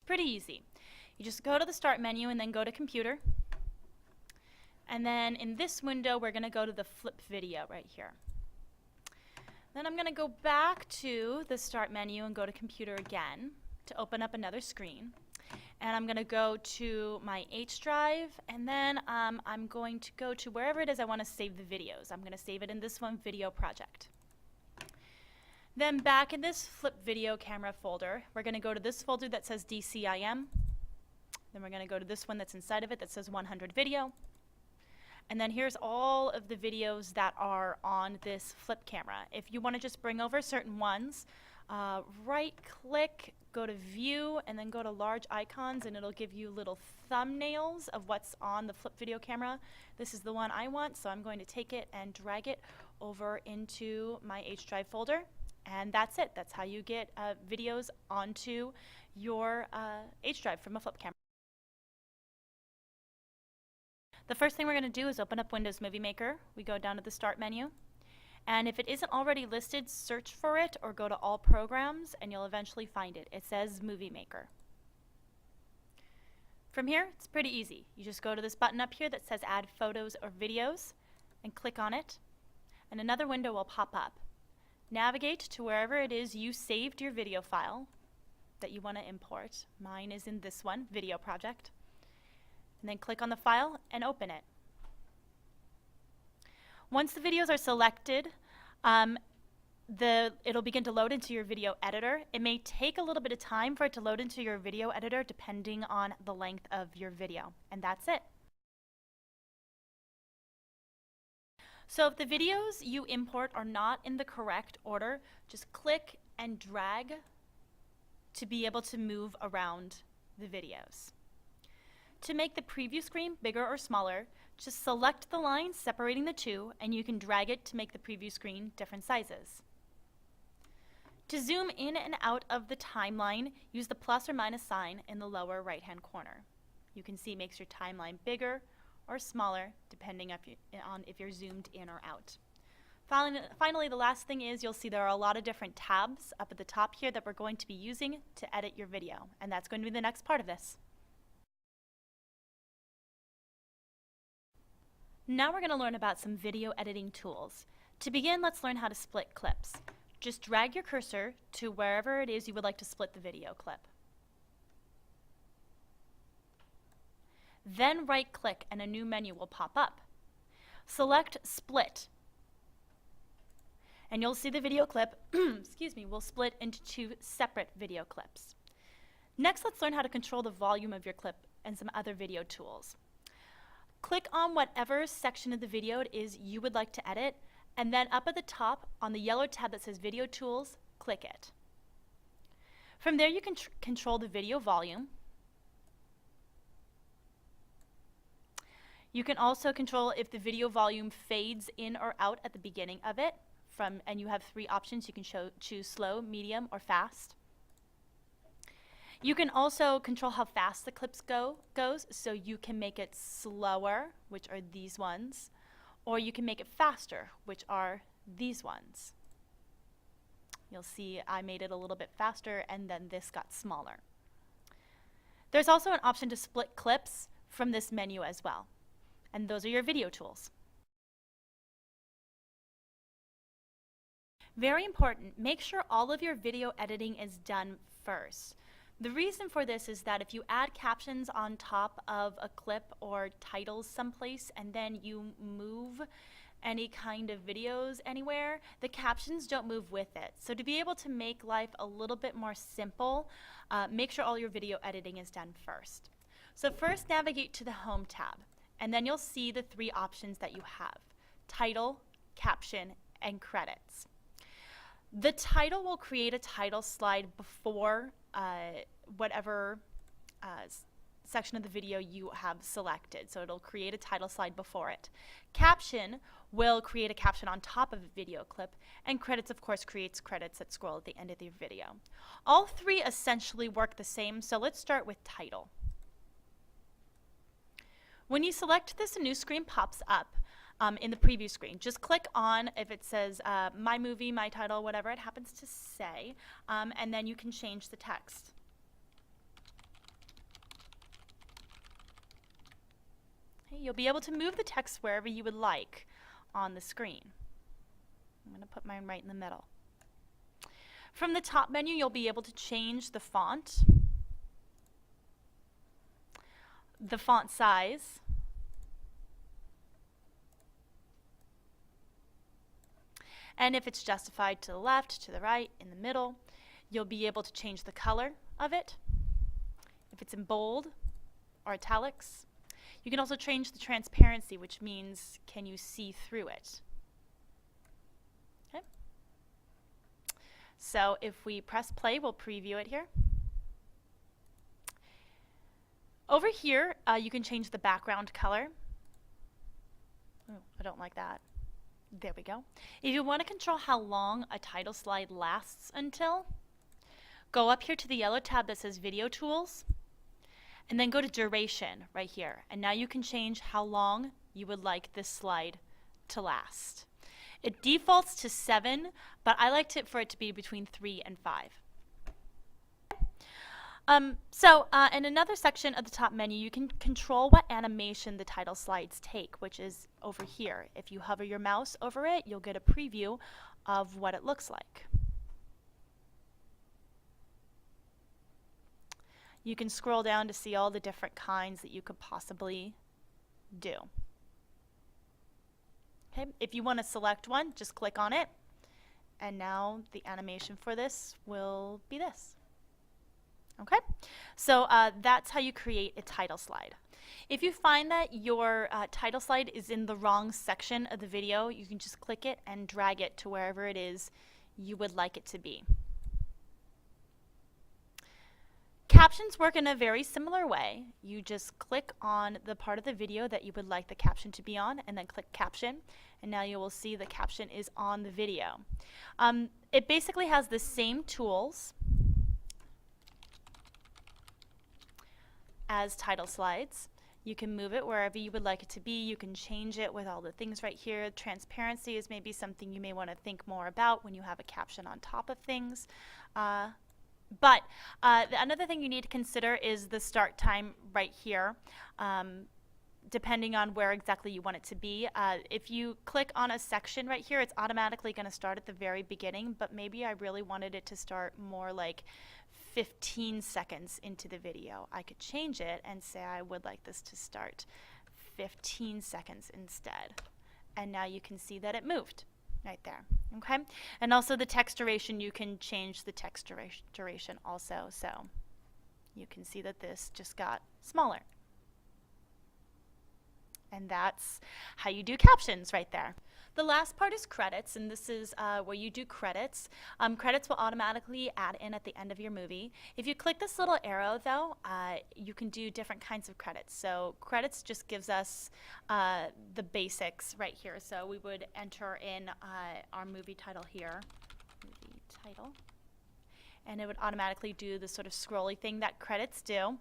Pretty easy. You just go to the Start menu and then go to Computer. And then in this window, we're going to go to the Flip Video right here. Then I'm going to go back to the Start menu and go to Computer again to open up another screen. And I'm going to go to my H drive, and then I'm going to go to wherever it is I want to save the videos. I'm going to save it in this one, Video Project. Then back in this Flip Video Camera folder, we're going to go to this folder that says DCIM. Then we're going to go to this one that's inside of it that says 100 Video. And then here's all of the videos that are on this flip camera. If you want to just bring over certain ones, right-click, go to View, and then go to Large Icons, and it'll give you little thumbnails of what's on the flip video camera. This is the one I want, so I'm going to take it and drag it over into my H drive folder. And that's it. That's how you get videos onto your H drive from a flip camera. The first thing we're going to do is open up Windows Movie Maker. We go down to the Start menu. And if it isn't already listed, search for it or go to All Programs and you'll eventually find it. It says Movie Maker. From here, it's pretty easy. You just go to this button up here that says Add Photos or Videos and click on it. And another window will pop up. Navigate to wherever it is you saved your video file that you want to import. Mine is in this one, Video Project. And then click on the file and open it. Once the videos are selected, it'll begin to load into your video editor. It may take a little bit of time for it to load into your video editor depending on the length of your video. And that's it. So if the videos you import are not in the correct order, just click and drag to be able to move around the videos. To make the preview screen bigger or smaller, just select the line separating the two and you can drag it to make the preview screen different sizes. To zoom in and out of the timeline, use the plus or minus sign in the lower right-hand corner. You can see it makes your timeline bigger or smaller depending on if you're zoomed in or out. Finally, the last thing is you'll see there are a lot of different tabs up at the top here that we're going to be using to edit your video, and that's going to be the next part of this. Now we're going to learn about some video editing tools. To begin, let's learn how to split clips. Just drag your cursor to wherever it is you would like to split the video clip. Then right-click and a new menu will pop up. Select Split. And you'll see the video clip will split into two separate video clips. Next, let's learn how to control the volume of your clip and some other video tools. Click on whatever section of the video it is you would like to edit, and then up at the top on the yellow tab that says Video Tools, click it. From there you can control the video volume. You can also control if the video volume fades in or out at the beginning of it, and you have three options. You can choose slow, medium, or fast. You can also control how fast the clips goes, so you can make it slower, which are these ones, or you can make it faster, which are these ones. You'll see I made it a little bit faster and then this got smaller. There's also an option to split clips from this menu as well, and those are your video tools. Very important, make sure all of your video editing is done first. The reason for this is that if you add captions on top of a clip or titles someplace and then you move any kind of videos anywhere, the captions don't move with it. So to be able to make life a little bit more simple, make sure all your video editing is done first. So first navigate to the Home tab, and then you'll see the three options that you have: title, caption, and credits. The title will create a title slide before whatever section of the video you have selected. So it'll create a title slide before it. Caption will create a caption on top of a video clip, and credits, of course, creates credits that scroll at the end of the video. All three essentially work the same, so let's start with title. When you select this, a new screen pops up. In the preview screen. Just click on if it says my movie, my title, whatever it happens to say, and then you can change the text. Okay, you'll be able to move the text wherever you would like on the screen. I'm going to put mine right in the middle. From the top menu, you'll be able to change the font size, and if it's justified to the left, to the right, in the middle, you'll be able to change the color of it, if it's in bold or italics. You can also change the transparency, which means can you see through it. Okay. So if we press play, we'll preview it here. Over here, you can change the background color. Oh, I don't like that. There we go. If you want to control how long a title slide lasts until, go up here to the yellow tab that says Video Tools, and then go to Duration right here. And now you can change how long you would like this slide to last. It defaults to 7, but I liked it for it to be between 3 and 5. In another section of the top menu, you can control what animation the title slides take, which is over here. If you hover your mouse over it, you'll get a preview of what it looks like. You can scroll down to see all the different kinds that you could possibly do. Okay, if you want to select one, just click on it, and now the animation for this will be this. Okay, so that's how you create a title slide. If you find that your title slide is in the wrong section of the video, you can just click it and drag it to wherever it is you would like it to be. Captions work in a very similar way. You just click on the part of the video that you would like the caption to be on, and then click Caption, and now you will see the caption is on the video. It basically has the same tools as title slides. You can move it wherever you would like it to be. You can change it with all the things right here. Transparency is maybe something you may want to think more about when you have a caption on top of things. Another thing you need to consider is the start time right here. Depending on where exactly you want it to be. If you click on a section right here, it's automatically going to start at the very beginning, but maybe I really wanted it to start more like 15 seconds into the video. I could change it and say I would like this to start 15 seconds instead. And now you can see that it moved right there. Okay? And also the text duration, you can change the text duration also. So you can see that this just got smaller. And that's how you do captions right there. The last part is credits, and this is where you do credits. Credits will automatically add in at the end of your movie. If you click this little arrow, though, you can do different kinds of credits. So credits just gives us the basics right here. So we would enter in our movie title here, movie title, and it would automatically do the sort of scrolly thing that credits do.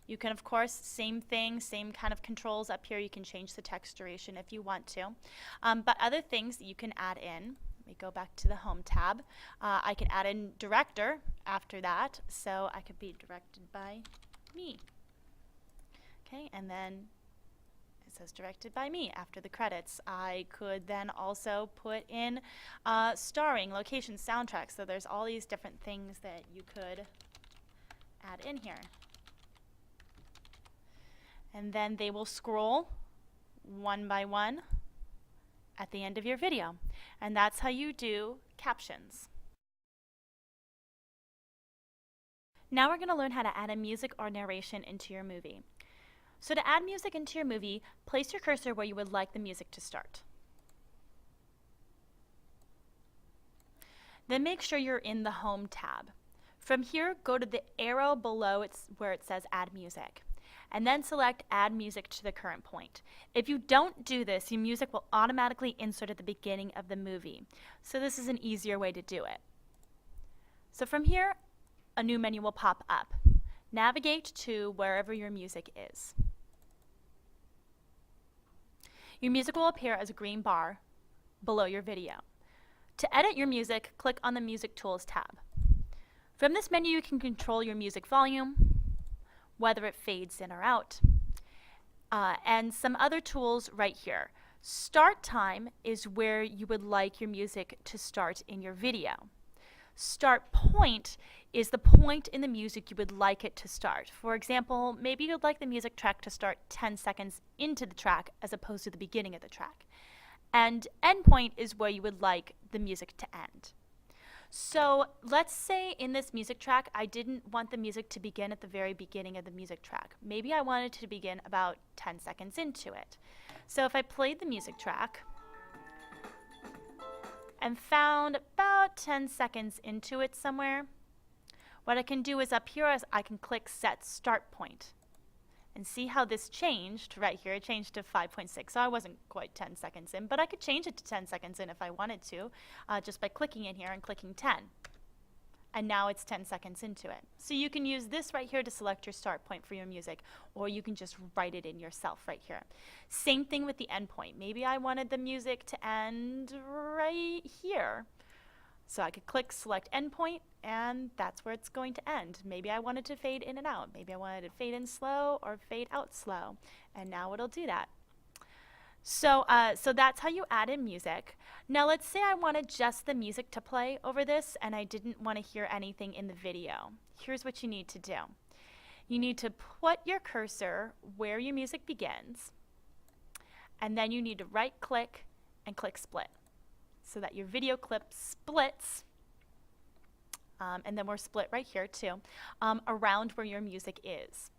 You can, of course, same thing, same kind of controls up here. You can change the text duration if you want to. But other things that you can add in, let me go back to the Home tab. I can add in director after that, so I could be directed by me. Okay, and then it says directed by me after the credits. I could then also put in starring, location, soundtrack. So there's all these different things that you could add in here. And then they will scroll one by one at the end of your video. And that's how you do captions. Now we're going to learn how to add a music or narration into your movie. So to add music into your movie, place your cursor where you would like the music to start. Then make sure you're in the Home tab. From here, go to the arrow below where it says Add Music, and then select Add Music to the current point. If you don't do this, your music will automatically insert at the beginning of the movie. So this is an easier way to do it. So from here, a new menu will pop up. Navigate to wherever your music is. Your music will appear as a green bar below your video. To edit your music, click on the Music Tools tab. From this menu, you can control your music volume, whether it fades in or out, and some other tools right here. Start time is where you would like your music to start in your video. Start point is the point in the music you would like it to start. For example, maybe you'd like the music track to start 10 seconds into the track as opposed to the beginning of the track. And end point is where you would like the music to end. So let's say in this music track, I didn't want the music to begin at the very beginning of the music track. Maybe I wanted to begin about 10 seconds into it. So if I played the music track and found about 10 seconds into it somewhere, what I can do is up here I can click Set Start Point. And see how this changed right here. It changed to 5.6, so I wasn't quite 10 seconds in, but I could change it to 10 seconds in if I wanted to, just by clicking in here and clicking 10. And now it's 10 seconds into it. So you can use this right here to select your start point for your music, or you can just write it in yourself right here. Same thing with the end point. Maybe I wanted the music to end right here. So I could click select endpoint, and that's where it's going to end. Maybe I wanted to fade in and out. Maybe I wanted to fade in slow or fade out slow. And now it'll do that. So that's how you add in music. Now let's say I wanted just the music to play over this and I didn't want to hear anything in the video. Here's what you need to do. You need to put your cursor where your music begins, and then you need to right click and click split, so that your video clip splits, and then we're split right here too, around where your music is.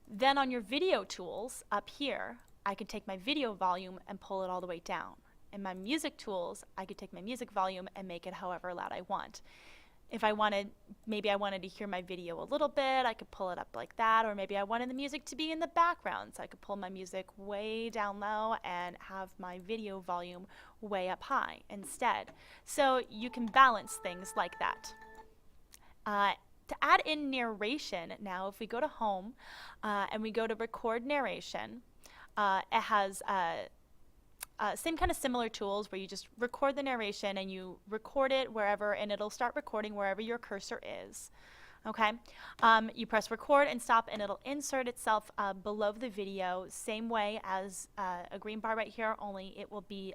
Then on your video tools up here, I can take my video volume and pull it all the way down. In my music tools, I could take my music volume and make it however loud I want. If I wanted, maybe I wanted to hear my video a little bit, I could pull it up like that, or maybe I wanted the music to be in the background, so I could pull my music way down low and have my video volume way up high instead. So you can balance things like that. To add in narration now, if we go to Home and we go to Record Narration, it has same kind of similar tools where you just record the narration and you record it wherever, and it'll start recording wherever your cursor is. Okay, you press record and stop, and it'll insert itself below the video, same way as a green bar right here, only it will be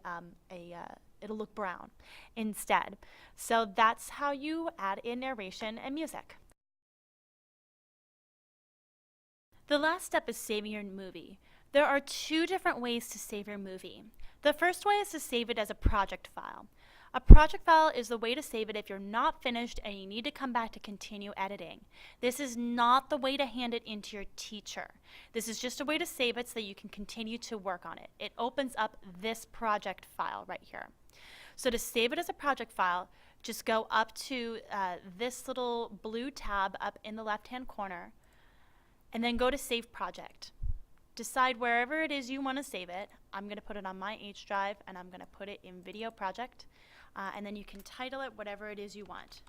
it'll look brown instead. So that's how you add in narration and music. The last step is saving your movie. There are two different ways to save your movie. The first way is to save it as a project file. A project file is the way to save it if you're not finished and you need to come back to continue editing. This is not the way to hand it into your teacher. This is just a way to save it so that you can continue to work on it. It opens up this project file right here. So to save it as a project file, just go up to this little blue tab up in the left-hand corner, and then go to Save Project. Decide wherever it is you want to save it. I'm going to put it on my H drive, and I'm going to put it in Video Project. And then you can title it whatever it is you want.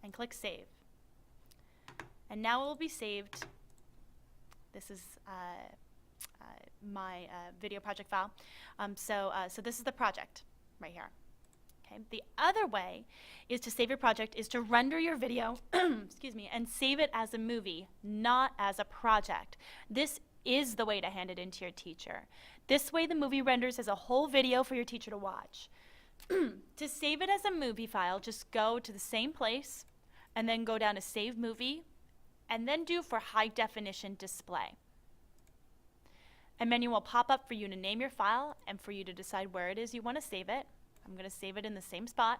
And click Save. And now it will be saved. This is my video project file. So this is the project right here. Okay. The other way is to save your project is to render your video excuse me, and save it as a movie, not as a project. This is the way to hand it into your teacher. This way the movie renders as a whole video for your teacher to watch. To save it as a movie file, just go to the same place and then go down to Save Movie and then do for high definition display. A menu will pop up for you to name your file and for you to decide where it is you want to save it. I'm going to save it in the same spot.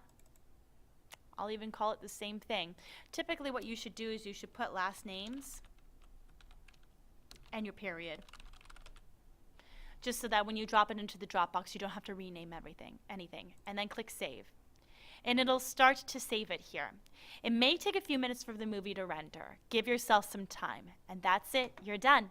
I'll even call it the same thing. Typically what you should do is you should put last names and your period, just so that when you drop it into the Dropbox you don't have to rename anything, and then click Save. And it'll start to save it here. It may take a few minutes for the movie to render. Give yourself some time, and that's it. You're done.